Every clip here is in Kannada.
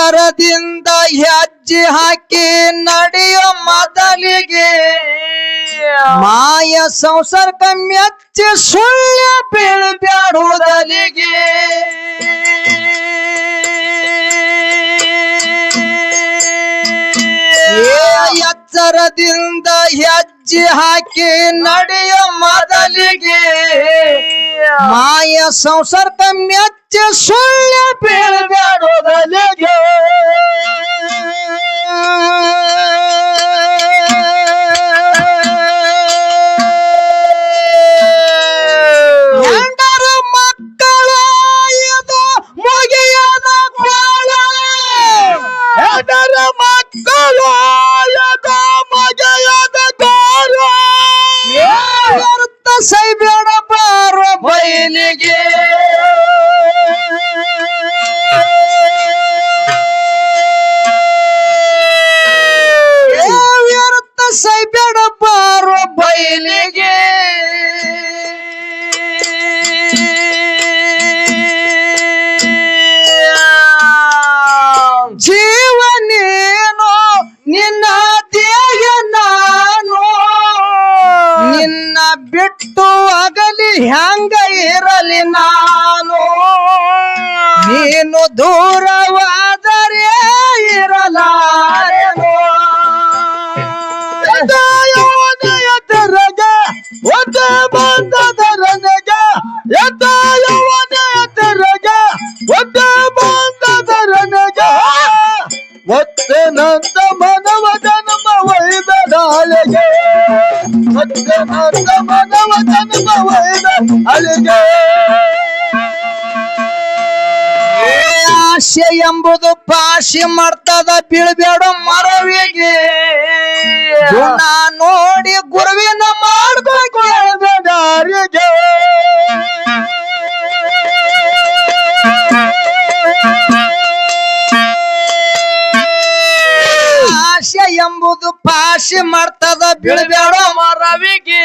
ಎಚ್ಚರದಿಂದ ಹೆಜ್ಜೆ ಹಾಕಿ ನಡೆಯೋ ಮೊದಲಿಗೆ ಮಾಯ ಸಂಸರ್ಗ ಮೆಚ್ಚಿ ಸುಳ್ಳು ಬೀಳ್ಬ್ಯಾಡುವುದಲಿಗೆ ಎಚ್ಚರದಿಂದ ಹೆಜ್ಜೆ ಹಾಕಿ ನಡೆಯೋ ಮೊದಲಿಗೆ ಮಾಯ ಸಂಸರ್ಗ ಮೆಚ್ಚಿ ಸುಳ್ಳು ಬೀಳ್ಬ್ಯಾಡುವುದಲಿಗೆ ಎಂಡರು ಮಕ್ಕಳ ಇದು ಮುಗಿಯದ ಕೋಳ ಎಂಡರು ಮಕ್ಕಳು ಇದು ಮುಗಿಯದ ಕೋಲ ವ್ಯರ್ಥ ಸೈಬೇಡ ಬಾರೋ ಬಯಲಿಗೆ ವ್ಯರ್ಥ ಸೈಬೇಡ ಬಾರೋ ಬಯಲಿಗೆ ಜೀವನೇನೋ ನಿನ್ನ ದೇಹ ನಾನು ನಿನ್ನ ಬಿಟ್ಟು ಅಗಲಿ ಹ್ಯಾಂಗ ಇರಲಿ ನಾನು ನೀನು ದೂರವಾದರೆ ಇರಲಾರೆನು ಎದರಗ ಒದ ಬಂದದರನಗ ಎದರಗ ಒದ ಬಂದದರನಗ ಒತ್ತೆ ನಂದ ಮನವ ಜನ್ಮ ವೈದನಾಲೆಗೆ ಒತ್ತೆ ನಂದ ಮನವ ಜನ್ಮ ವೈದನಾಲೆಗೆ ಆಸೆ ಎಂಬುದು ಪಾಶಿ ಮಾಡ್ತದ ಬೀಳ್ಬೇಡ ಮರವಿಗೆ ಗುಣ ನೋಡಿ ಗುರುವಿನ ಮಾಡ್ಬೇಕು ಹೇಳ್ಬೇಡಾರಿಗೆ ಆಸೆ ಎಂಬುದು ಪಾಶಿ ಮಾಡ್ತದ ಬೀಳ್ಬೇಡ ಮರವಿಗೆ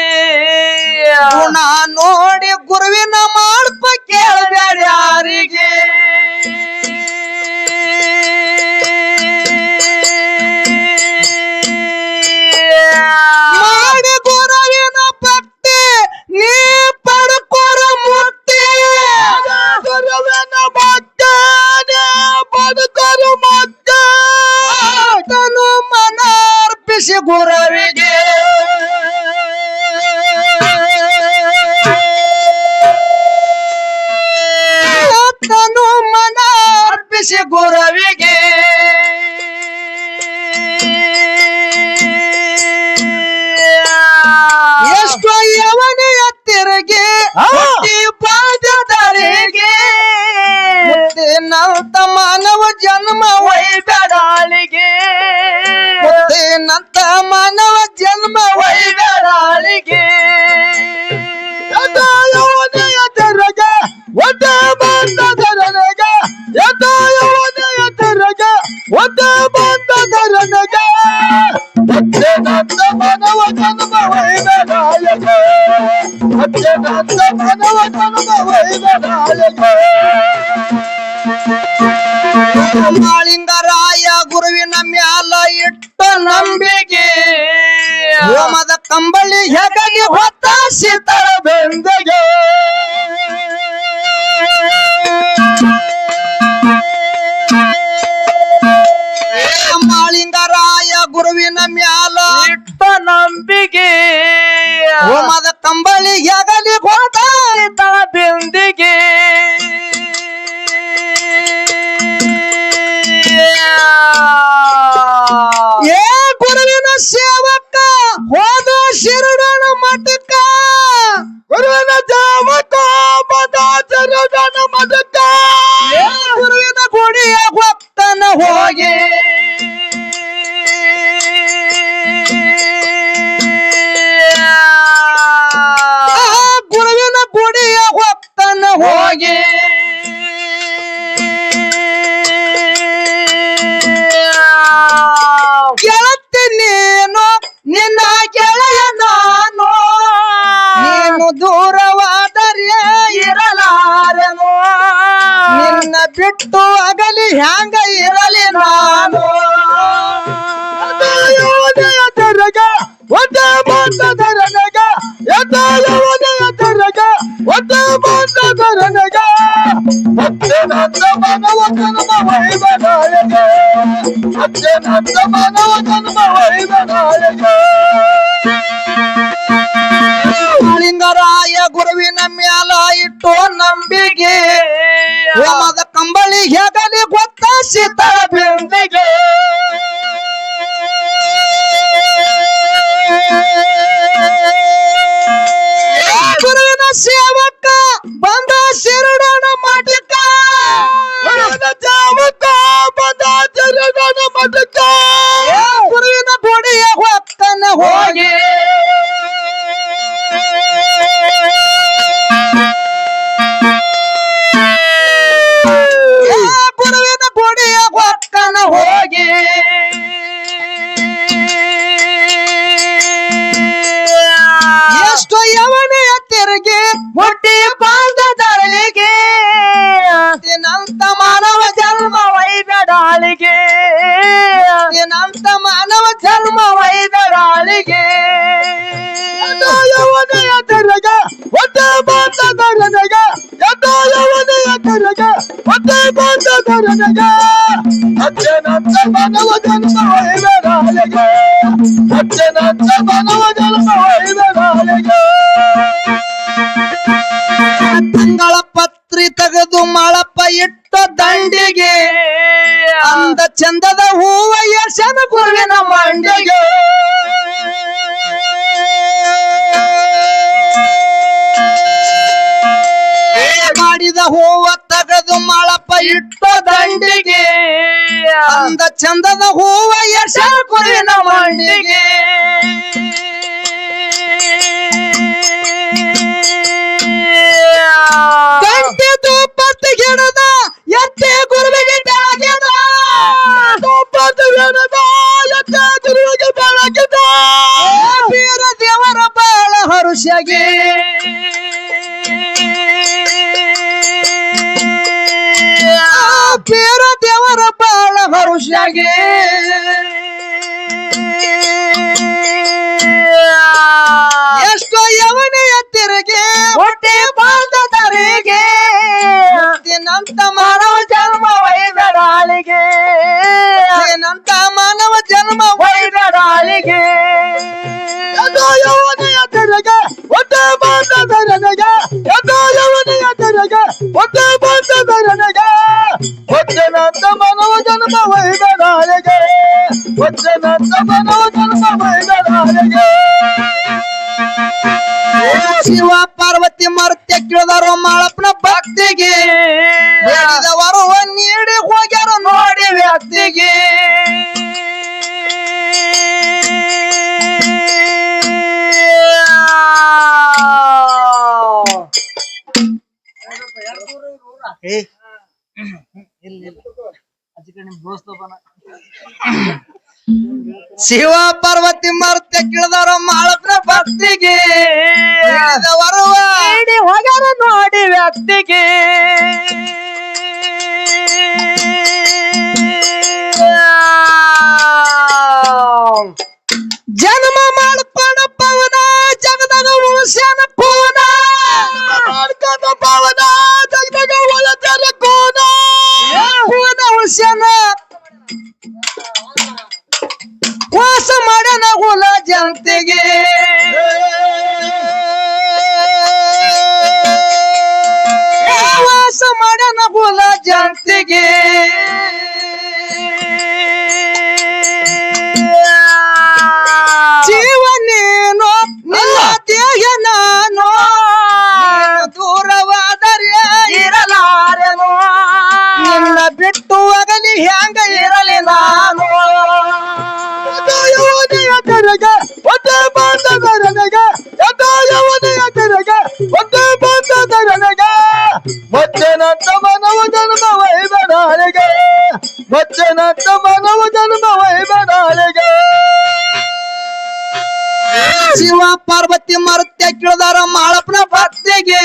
ಗುಣ ನೋಡಿ ಗುರುವಿನ ಮಾಡ್ಬೇಕು ಹೇಳ್ಬೇಡ ಯಾರಿಗೆ ಮಾಡಿ ಗುರುವಿನ ಭಕ್ತಿ ನೀ ಪಡ್ಕೊರ ಮುಕ್ತಿ ಗುರುವಿನ ಭಕ್ತಿ ನೀ ಪಡ್ಕೊರ ಮುಕ್ತಿ ತನು ಮನ ಅರ್ಪಿಸಿ ಗುರುವಿಗೆ ತನು ಮನ ಅರ್ಪಿಸಿ ಗುರುವಿಗೆ ಎಷ್ಟೋ ಯವನೆಯ ತಿರುಗಿ ಪಾದದರಿಗೆ ನಂತ ಮಾನವ ಜನ್ಮ ವೈಬೇಡಾಳಿಗೆ ನಂತ ಮಾನವ ಜನ್ಮ ವೈಬೇಡಾಳಿಗೆ ಯವನೆಯ ತಿರುಗ ಒದ ಬಂದದರನಗ ಯವನೆಯ ತಿರುಗ ಒದ ಬಂದದರನಗ ಒತ್ತೆ ನಂತ ಮಾನವ ಜನ್ಮ ವೈಬೇಡಾಳಿಗೆ ಒತ್ತೆ ನಂತ ಮಾನವ ಜನ್ಮ ವೈಬೇಡಾಳಿಗೆ ಮಾಳಿಂಗರಾಯ ಗುರುವಿನ ಮ್ಯಾಲ ಇಟ್ಟ ನಂಬಿಕೆ ಹೋಮದ ಕಂಬಳಿ ಹೆಗಲಿ ಹೊತ್ತ ಶೀತಳ ಬೆಂದಿಗೆ ಮಾಳಿಂಗರಾಯ ಗುರುವಿನ ಮ್ಯಾಲ ಇಟ್ಟ ನಂಬಿಕೆ ಹೋಮದ ಕಂಬಳಿ ಹೆಗಲಿ ಹೊತ್ತ ಶೀತಳ ಬೆಂದಿಗೆ ಏ ಗುರುವಿನ ಸೇವಕ ಹೋದ ಶಿರಡನ ಮಠಕ ಗುರುವಿನ ಸೇವಕ ಬದ ಶಿರಡನ ಮಠಕ ಗುರುವಿನ ಗುಡಿಯ ಭಕ್ತನ ಹೋಗಿ ಗುರುವಿನ ಗುಡಿಯ ಭಕ್ತನ ಹೋಗಿ ಗೆಳತಿ ನೀನು ನಿನ್ನ ಗೆಳೆಯ ನಾನು ನೀನು ದೂರವಾದರೆ ಇರಲಾರೆನು ನಿನ್ನ ಬಿಟ್ಟು ಅಗಲಿ ಹ್ಯಾಂಗ ಇರಲಿ ನಾನು ಎದರಗ ಒದ್ದ ಬಂದದರನಗ ಎದರಗ ಒದ್ದ ಬಂದದರನಗ ಮತ್ತೆ ನನ್ನ ಮನವ ಜನ್ಮ ವೈಬನಾಯಕ ಮತ್ತೆ ನನ್ನ ಮನವ ಜನ್ಮ ವೈಬನಾಯಕ ಲಿಂಗರಾಯ ಗುರುವಿನ ಮ್ಯಾಲ ಇಟ್ಟು ನಂಬಿಕೆ ಹೋಮದ ಕಂಬಳಿ ಹೆಗಲಿ ಗೊತ್ತ ಸೀತಳ ಬಿಂದಿಗೆ ಗುರುವಿನ ಸೇವಕ ಬಂದ ಶಿರಡನ ಮಠಕ್ಕ ಜಾವಕ ಬಂದ ಜರಗನ ಮಠಕ ಗುರುವಿನ ಗುಡಿಯ ಹೊಕ್ಕನ ಹೋಗಿ ಗುರುವಿನ ಗುಡಿಯ ಹೊಕ್ಕನ ಹೋಗಿ ಎಷ್ಟು ಯವನೆಯ ತಿರುಗಿ ಹುಟ್ಟಿ ಬಾಂಧದರಳಿಗೆ ದಿನಂತ ಮಾನವ ಜನ್ಮ ವೈದಡಾಳಿಗೆ ದಿನಂತ ಮಾನವ ಜನ್ಮ ವೈದಡಾಳಿಗೆ ಯವನೆಯ ತೆರಗ ಒದ್ದ ಬಂದದರನಗ ಯವನೆಯ ತೆರಗ ಒದ್ದ ಬಂದದರನಗ ಅಜ್ಜನಂತ ಮನವ ಜನ್ಮ ವೈಬನಾಯಗೆ ಅಜ್ಜನಂತ ಮನವ ಜನ್ಮ ವೈಬನಾಯಗೆ ತಿಂಗಳ ಪತ್ರಿ ತೆಗೆದು ಮಳಪ ಇಟ್ಟ ದಂಡಿಗೆ ಅಂದ ಚಂದದ ಹೂವ ಯಶನ ಗುರುವಿನ ಮಂಡಿಗೆ ಮಾಡಿದ ಹೂವ ತೆಗೆದು ಮಳಪ ಇಟ್ಟ ದಂಡಿಗೆ ಅಂದ ಚಂದದ ಹೂವ ಯಶನ ಗುರುವಿನ ಮಂಡಿಗೆ ಗಂಟೆ ಧೂಪತ್ತು ಗಿಡದ ಎತ್ತೆ ಗುರುವಿಗೆ ಬೆಳಗಿದ ಧೂಪತ್ತು ಗಿಡದ ಎತ್ತೆ ಗುರುವಿಗೆ ಬೆಳಗಿದ ವೀರ ದೇವರ ಬಾಳ ಹರುಷಗೆ ವೀರ ದೇವರ ಬಾಳ ಹರುಷಗೆ ಎಷ್ಟೋ ಯವನೆಯ ತಿರುಗಿ ಹೊಟ್ಟೆ ಬಾಂಧದರಿಗೆ ದಿನಂತ ಮಾನವ ಜನ್ಮ ವೈದಡಾಳಿಗೆ ದಿನಂತ ಮಾನವ ಜನ್ಮ ವೈದಡಾಳಿಗೆ ಯವನೆಯ ತೆರಗ ಒದ್ದ ಬಂದದರನಗ ಯವನೆಯ ತೆರಗ ಒದ್ದ ಬಂದದರನಗ ವಜ್ಜನಂತ ಮನವ ಜನ್ಮ ವೈಬನಾಯಗೆ ವಜ್ಜನಂತ ಮನವ ಜನ್ಮ ವೈಬನಾಯಗೆ ಶಿವ ಪಾರ್ವತಿ ಮರ್ತ್ಯ ಕೇಳಿದರು ಮಾಳಪ್ಪನ ಭಕ್ತಿಗೆ ಹೇಳಿದವರು ನೀಡಿ ಹೋಗ್ಯಾರ ನೋಡಿ ವ್ಯಕ್ತಿಗೆ ಶಿವ ಪಾರ್ವತಿ ಮರ್ತ್ಯ ಕೇಳಿದವರು ಮಾಳಪ್ಪನ ಭಕ್ತಿಗೆ ಹೇಳಿದವರು ನೀಡಿ ಹೋಗ್ಯಾರ ನೋಡಿ ವ್ಯಕ್ತಿಗೆ ಜನ್ಮ ಮಾಡ್ಕೊಂಡ ಪವನ ಜಗದಾಗ ಉಳಿಸ್ಯಾನ ಪೂನ ಮಾಡ್ಕೊಂಡ ಪಾವನ ಜಗದಾಗ ಒಳಜರ ಕೋನ ಪೂನ ಉಳಿಸ್ಯಾನ ವಾಸ ಮಾಡ್ಯಾನ ಹುಲ ಜಂತಿಗೆ ವಾಸ ಮಾಡ್ಯಾನ ಹುಲ ಜಂತಿಗೆ ಜೀವನೇನು ನಿನ್ನ ದೇಹ ನಾನು ದೂರವಾದರೆ ಇರಲಾರೆನು ನಿನ್ನ ಬಿಟ್ಟು ಅಗಲಿ ಹ್ಯಾಂಗ ಇರಲಿ ನಾನು ಯವನೆಯ ತೆರಗ ಒದ್ದ ಬಂದದರನಗ ಯವನೆಯ ತೆರಗ ಒದ್ದ ಬಂದದರನಗ ವಜ್ಜನಂತ ಮನವ ಜನ್ಮ ವೈಬನಾಯಗೆ ವಜ್ಜನಂತ ಮನವ ಜನ್ಮ ವೈಬನಾಯಗೆ ಶಿವ ಪಾರ್ವತಿ ಮರ್ತ್ಯ ಕೇಳಿದಾರ ಮಾಳಪ್ಪನ ಭಕ್ತಿಗೆ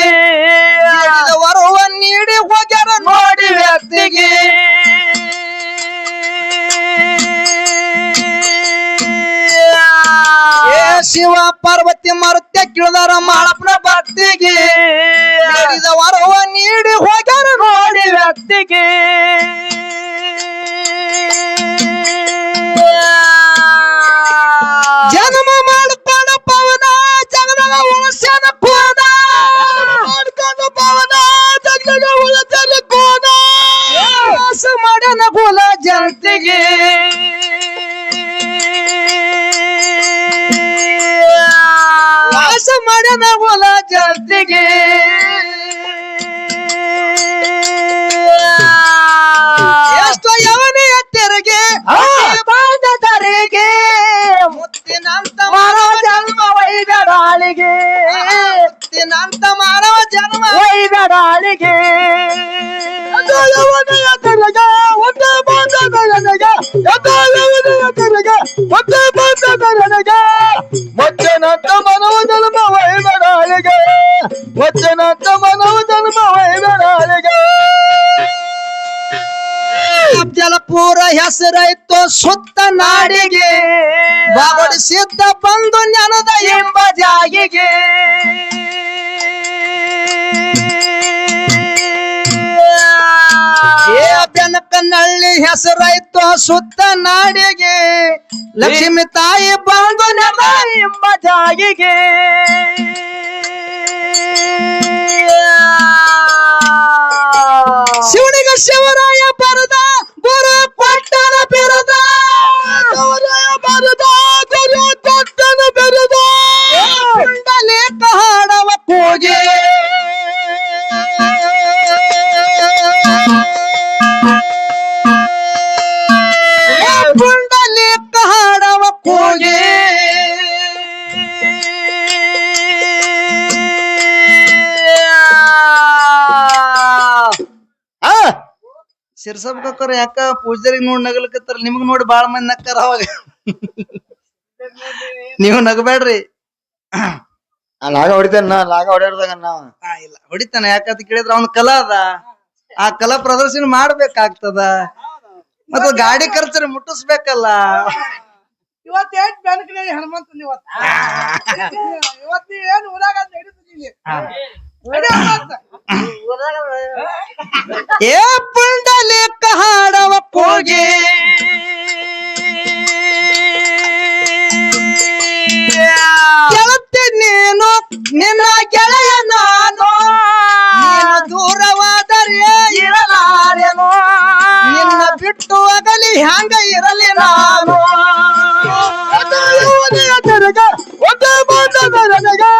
ವರವ ನೀಡಿ ಹೋಗ್ಯಾರ ನೋಡಿ ವ್ಯಕ್ತಿಗೆ ಒತ್ತೆ ಬಂದದ ನನಗೆ ಮಚ್ಚನಂತ ಮನವು ಜನ್ಮ ವೈದನಾಳಿಗೆ ಮಚ್ಚನಂತ ಮನವು ಜನ್ಮ ವೈದನಾಳಿಗೆ ಅಫ್ಜಲಪುರ ಹೆಸರಾಯ್ತು ಸುತ್ತ ನಾಡಿಗೆ ಬಾಗಡಿಸಿದ್ದ ಬಂದು ನೆನದ ಎಂಬ ಜಾಗಿಗೆ ಬೆನಕನಹಳ್ಳಿ ಹೆಸರಾಯ್ತು ಸುತ್ತ ನಾಡಿಗೆ ಲಕ್ಷ್ಮಿ ತಾಯಿ ಬಂದು ನೆನದ ಎಂಬ ಜಾಗಿಗೆ ಶಿವನಿಗೆ ಶಿವರಾಯ ಬರದ ಗುರು ಕೊಟ್ಟನ ಬಿರದ ಶಿವರಾಯ ಬರದ ಗುರು ಕೊಟ್ಟನ ಬಿರದ ಕುಂಡಲೇಕ ಹಾಡವ ಪೂಜೆ ಕುಂಡಲೇಕ ಹಾಡವ ಪೂಜೆ ಸಿರ್ಸಬ್ಕರ್ ಯಾಕ ಪೂಜಾರಿಗೆ ನೋಡಿ ನಗಲಕತ್ತಾರ ನಿಮಗ್ ನೋಡಿ ಬಾಳ ಮಂದಿ ನಕ್ಕಾರ ಅವಾಗ ನೀವು ನಗಬೇಡ್ರಿ ಲಾಗ ಹೊಡಿತೇನ ಲಾಗ ಹೊಡ್ಯಾಡ್ದಾಗ ನಾವ್ ಇಲ್ಲ ಹೊಡಿತಾನ ಯಾಕಂತ ಕೇಳಿದ್ರ ಅವ್ನ ಕಲಾ ಅದ ಆ ಕಲಾ ಪ್ರದರ್ಶನ ಮಾಡ್ಬೇಕಾಗ್ತದ ಮತ್ತ ಗಾಡಿ ಖರ್ಚು ಮುಟ್ಟಿಸ್ಬೇಕಲ್ಲ ಇವತ್ತೇನ್ ಬೆನಕನೇ ಹನುಮಂತನ ಇವತ್ತು ಏನ್ ಊರಾಗ ನಡೀತಿದ್ದೀನಿ ಏ ಪುಂಡಲೇಕ ಹಾಡವ ಪೂಜೆ ಗೆಳತಿ ನೀನು ನಿನ್ನ ಗೆಳೆಯ ನಾನು ದೂರವಾದರೆ ಇರಲಾರೆನು ನಿನ್ನ ಬಿಟ್ಟು ಅಗಲಿ ಹ್ಯಾಂಗ ಇರಲಿ ನಾನು ಎದರಗ ಒತ್ತೆ ಬಂದದ ನನಗೆ